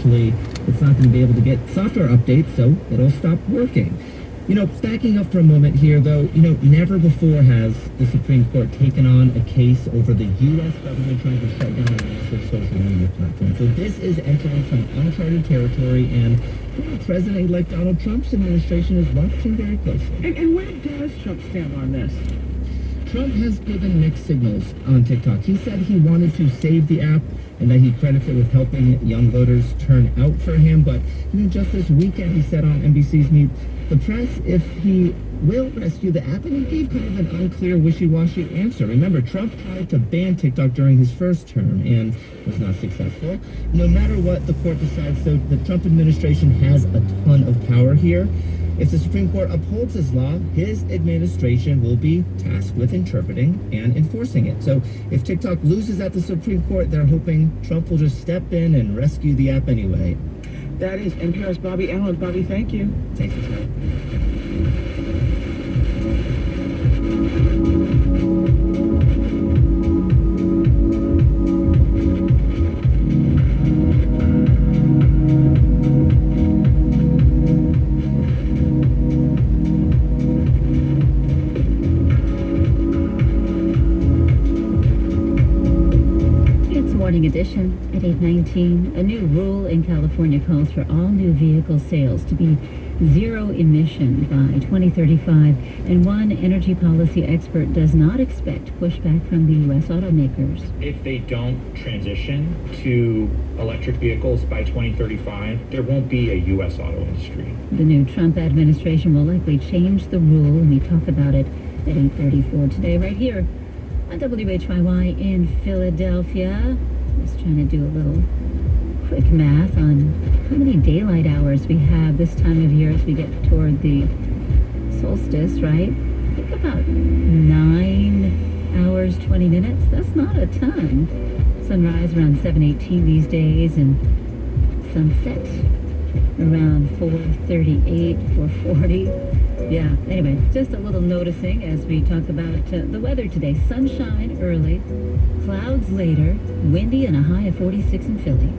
eventually it's not going to be able to get software updates, so it'll stop working. Backing up for a moment here, though, never before has the Supreme Court taken on a case over the U.S. government trying to shut down a massive social media platform. So this is entering some uncharted territory, and President-elect Donald Trump's administration is watching very closely. And where does Trump stand on this? Trump has given mixed signals on TikTok. He said he wanted to save the app and that he credits it with helping young voters turn out for him. But just this weekend, he said on NBC's Meet the Press if he will rescue the app, and he gave kind of an unclear, wishy-washy answer. Remember, Trump tried to ban TikTok during his first term and was not successful. No matter what the court decides, though, the Trump administration has a ton of power here. If the Supreme Court upholds this law, his administration will be tasked with interpreting and enforcing it. So if TikTok loses at the Supreme Court, they're hoping Trump will just step in and rescue the app anyway. That is NPR's Bobby Allen. Bobby, thank you. Thank you, sir. Morning edition at 8:19. A new rule in California calls for all new vehicle sales to be zero emission by 2035, and one energy policy expert does not expect pushback from the U.S. automakers. If they don't transition to electric vehicles by 2035, there won't be a U.S. auto industry. The new Trump administration will likely change the rule, and we talk about it at 8:34 today, right here on WHYY in Philadelphia. Just trying to do a little quick math on how many daylight hours we have this time of year as we get toward the solstice, right? I think about 9 hours, 20 minutes. That's not a ton. Sunrise around 7:18 these days, and sunset around 4:38, 4:40. Yeah, anyway, just a little noticing as we talk about the weather today. Sunshine early, clouds later, windy, and a high of 46 in Philly.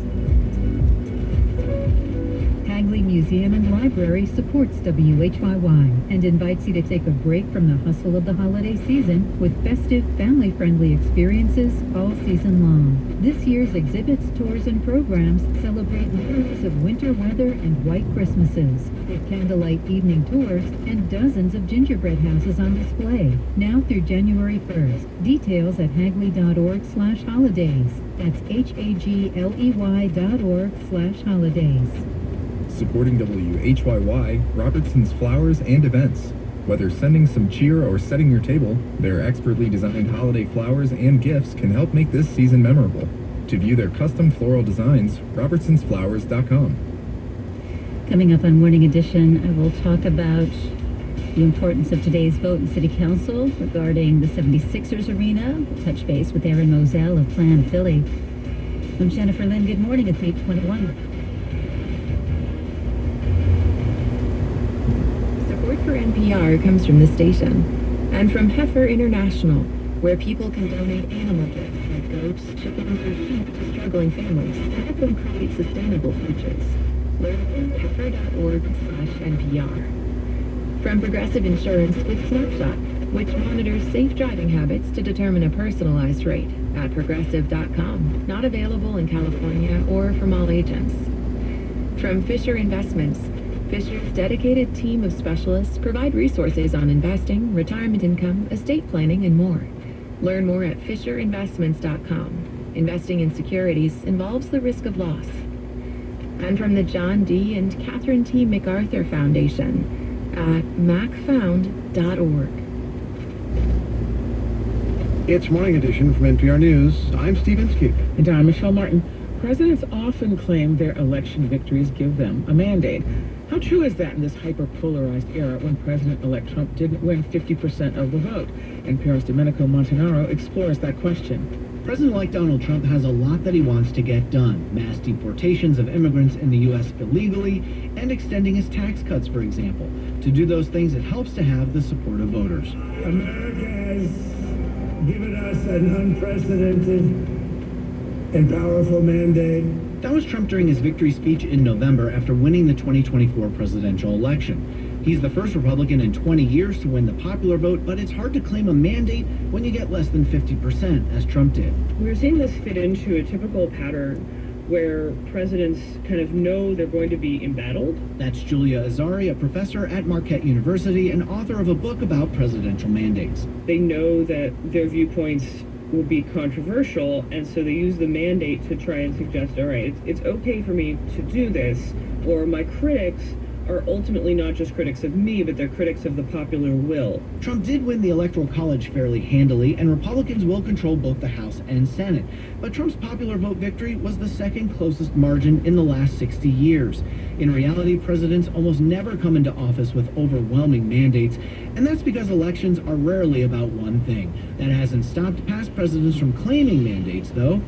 Hagley Museum and Library supports WHYY and invites you to take a break from the hustle of the holiday season with festive, family-friendly experiences all season long. This year's exhibits, tours, and programs celebrate years of winter weather and white Christmases, with candlelight evening tours and dozens of gingerbread houses on display, now through January 1st. Details at hagley.org/holidays. That's hagley.org/holidays. Supporting WHYY, Robertson's Flowers and Events. Whether sending some cheer or setting your table, their expertly designed holiday flowers and gifts can help make this season memorable. To view their custom floral designs, robertsonsflowers.com. Coming up on Morning Edition, I will talk about the importance of today's vote in City Council regarding the 76ers arena. We'll touch base with Aaron Moselle of Plan Philly. I'm Jennifer Lynn. Good morning. It's 8:21. For NPR comes from the station and from Heifer International, where people can donate animal gifts like goats, chickens, or sheep to struggling families and help them create sustainable futures. Learn at heifer.org/NPR. From Progressive Insurance with Snapshot, which monitors safe driving habits to determine a personalized rate at progressive.com. Not available in California or from all agents. From Fisher Investments, Fisher's dedicated team of specialists provide resources on investing, retirement income, estate planning, and more. Learn more at FisherInvestments.com. Investing in securities involves the risk of loss. And from the John D. and Catherine T. MacArthur Foundation at macfound.org. It's Morning Edition from NPR News. I'm Steve Inskeep. And I'm Michelle Martin. Presidents often claim their election victories give them a mandate. How true is that in this hyper-polarized era when President-elect Trump didn't win 50% of the vote? NPR's Domenico Montanaro explores that question. President-elect Donald Trump has a lot that he wants to get done. Mass deportations of immigrants in the U.S. illegally and extending his tax cuts, for example. To do those things, it helps to have the support of voters. America has given us an unprecedented and powerful mandate That was Trump during his victory speech in November after winning the 2024 presidential election. He's the first Republican in 20 years to win the popular vote, but it's hard to claim a mandate when you get less than 50%, as Trump did. We're seeing this fit into a typical pattern where presidents kind of know they're going to be embattled. That's Julia Azari, a professor at Marquette University and author of a book about presidential mandates. They know that their viewpoints will be controversial, and so they use the mandate to try and suggest, all right, it's okay for me to do this, or my critics are ultimately not just critics of me, but they're critics of the popular will. Trump did win the Electoral College fairly handily, and Republicans will control both the House and Senate. But Trump's popular vote victory was the second closest margin in the last 60 years. In reality, presidents almost never come into office with overwhelming mandates, and that's because elections are rarely about one thing. That hasn't stopped past presidents from claiming mandates, though.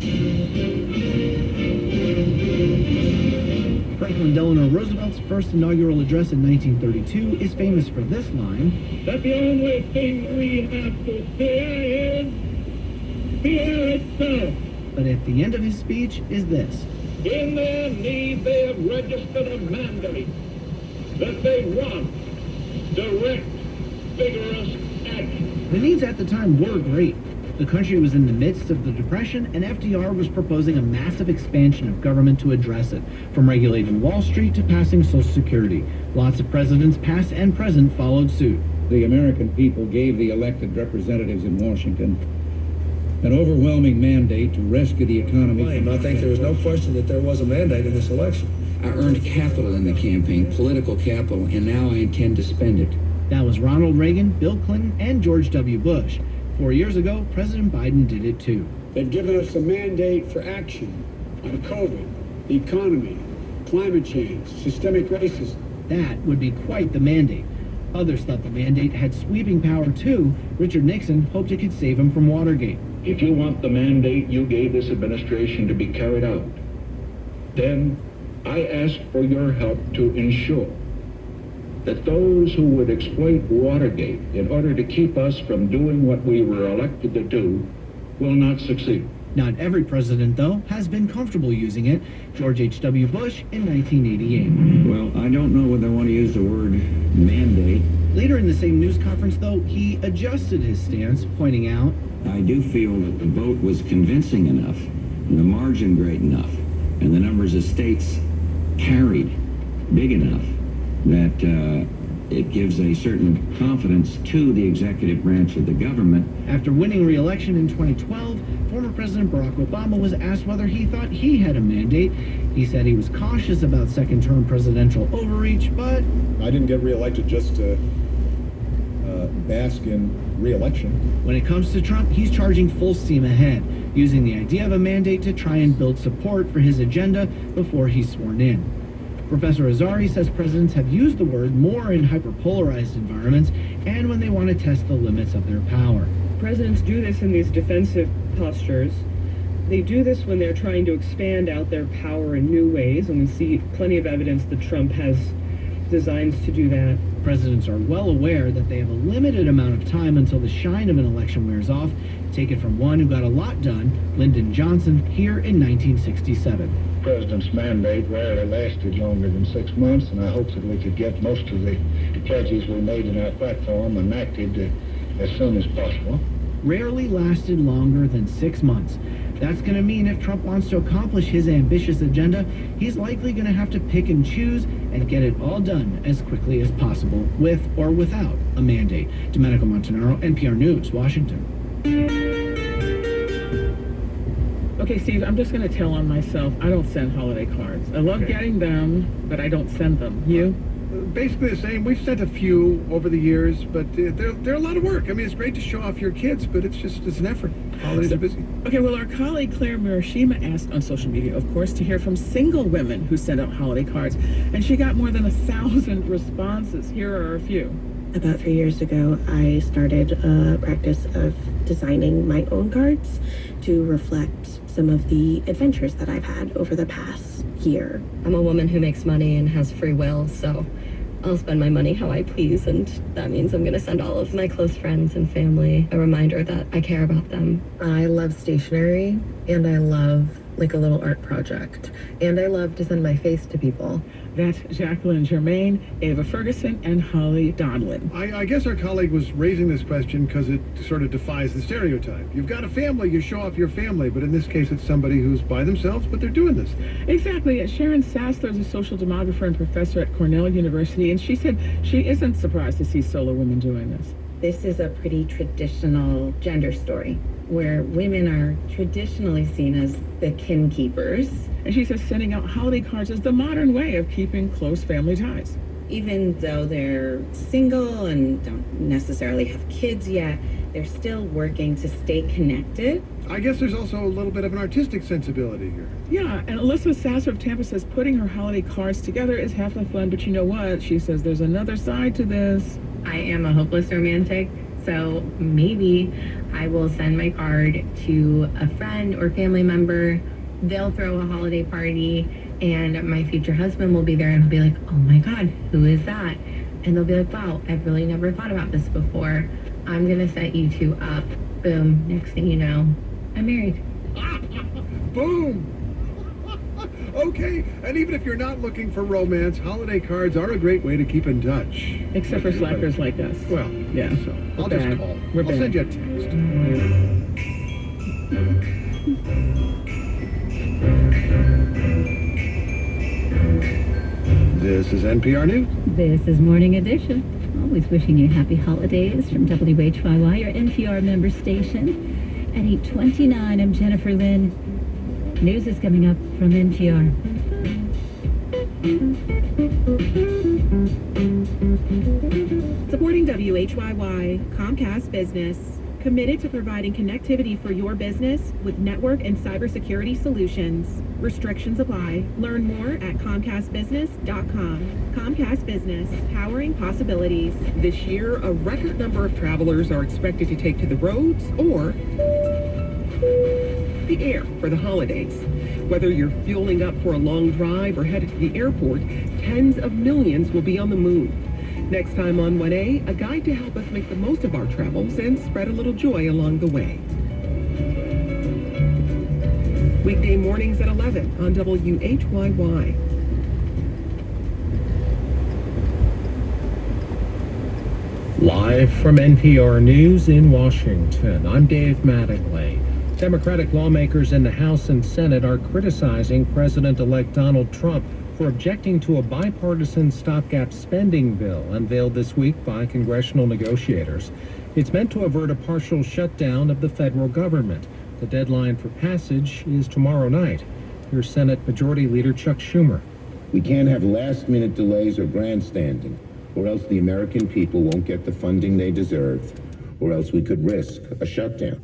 Franklin Delano Roosevelt's first inaugural address in 1932 is famous for this line, that the only thing we have to fear is fear itself. But at the end of his speech is this. In their need, they have registered a mandate that they want direct, vigorous action. The needs at the time were great. The country was in the midst of the Depression, and FDR was proposing a massive expansion of government to address it, from regulating Wall Street to passing Social Security. Lots of presidents, past and present, followed suit. The American people gave the elected representatives in Washington an overwhelming mandate to rescue the economy. I think there was no question that there was a mandate in this election. I earned capital in the campaign, political capital, and now I intend to spend it. That was Ronald Reagan, Bill Clinton, and George W. Bush. 4 years ago, President Biden did it too. They've given us a mandate for action on COVID, the economy, climate change, systemic racism. That would be quite the mandate. Others thought the mandate had sweeping power too. Richard Nixon hoped it could save him from Watergate. If you want the mandate you gave this administration to be carried out, then I ask for your help to ensure that those who would exploit Watergate in order to keep us from doing what we were elected to do will not succeed. Not every president, though, has been comfortable using it. George H.W. Bush in 1988. Well, I don't know whether I want to use the word mandate. Later in the same news conference, though, he adjusted his stance, pointing out, I do feel that the vote was convincing enough, and the margin great enough, and the numbers of states carried big enough that it gives a certain confidence to the executive branch of the government. After winning re-election in 2012, former President Barack Obama was asked whether he thought he had a mandate. He said he was cautious about second-term presidential overreach, but I didn't get re-elected just to bask in re-election. When it comes to Trump, he's charging full steam ahead, using the idea of a mandate to try and build support for his agenda before he's sworn in. Professor Azari says presidents have used the word more in hyperpolarized environments and when they want to test the limits of their power. Presidents do this in these defensive postures. They do this when they're trying to expand out their power in new ways, and we see plenty of evidence that Trump has designs to do that. Presidents are well aware that they have a limited amount of time until the shine of an election wears off. Take it from one who got a lot done, Lyndon Johnson, here in 1967. The president's mandate rarely lasted longer than 6 months, and I hope that we could get most of the pledges we made in our platform enacted as soon as possible. Rarely lasted longer than 6 months. That's going to mean if Trump wants to accomplish his ambitious agenda, he's likely going to have to pick and choose and get it all done as quickly as possible, with or without a mandate. Domenico Montanaro, NPR News, Washington. Okay, Steve, I'm just going to tell on myself. I don't send holiday cards. I love getting them, but I don't send them. You? Basically the same. We've sent a few over the years, but they're a lot of work. I mean, it's great to show off your kids, but it's an effort. Holidays are busy. Okay, well, our colleague Claire Murashima asked on social media, of course, to hear from single women who send out holiday cards, and she got more than 1,000 responses. Here are a few. About 3 years ago, I started a practice of designing my own cards to reflect some of the adventures that I've had over the past year. I'm a woman who makes money and has free will, so I'll spend my money how I please, and that means I'm going to send all of my close friends and family a reminder that I care about them. I love stationery, and I love like a little art project. And I love to send my face to people. That's Jacqueline Germain, Ava Ferguson, and Holly Donlin. I guess our colleague was raising this question because it sort of defies the stereotype. You've got a family, you show off your family, but in this case it's somebody who's by themselves, but they're doing this. Exactly. Sharon Sassler is a social demographer and professor at Cornell University, and she said she isn't surprised to see solo women doing this. This is a pretty traditional gender story where women are traditionally seen as the kin keepers. And she says sending out holiday cards is the modern way of keeping close family ties. Even though they're single and don't necessarily have kids yet, they're still working to stay connected. I guess there's also a little bit of an artistic sensibility here. Yeah, and Alyssa Sasser of Tampa says putting her holiday cards together is half the fun, but you know what? She says there's another side to this. I am a hopeless romantic, so maybe I will send my card to a friend or family member. They'll throw a holiday party, and my future husband will be there, and he'll be like, oh my God, who is that? And they'll be like, wow, I've really never thought about this before. I'm gonna set you two up. Boom, next thing you know, I'm married. Boom! Okay, and even if you're not looking for romance, holiday cards are a great way to keep in touch. Except for slackers like us. Well, yeah. So I'll just call. We're I'll bad. send you a text. This is NPR News. This is Morning Edition. Always wishing you happy holidays from WHYY, your NPR member station. At 8:29, I'm Jennifer Lynn. News is coming up from NPR. Supporting WHYY, Comcast Business. Committed to providing connectivity for your business with network and cybersecurity solutions. Restrictions apply. Learn more at ComcastBusiness.com. Comcast Business, powering possibilities. This year, a record number of travelers are expected to take to the roads or the air for the holidays. Whether you're fueling up for a long drive or headed to the airport, tens of millions will be on the move. Next time on 1A, a guide to help us make the most of our travels and spread a little joy along the way. Weekday mornings at 11 on WHYY. Live from NPR News in Washington, I'm Dave Mattingly. Democratic lawmakers in the House and Senate are criticizing President-elect Donald Trump for objecting to a bipartisan stopgap spending bill unveiled this week by congressional negotiators. It's meant to avert a partial shutdown of the federal government. The deadline for passage is tomorrow night. Here's Senate Majority Leader Chuck Schumer. We can't have last-minute delays or grandstanding, or else the American people won't get the funding they deserve, or else we could risk a shutdown.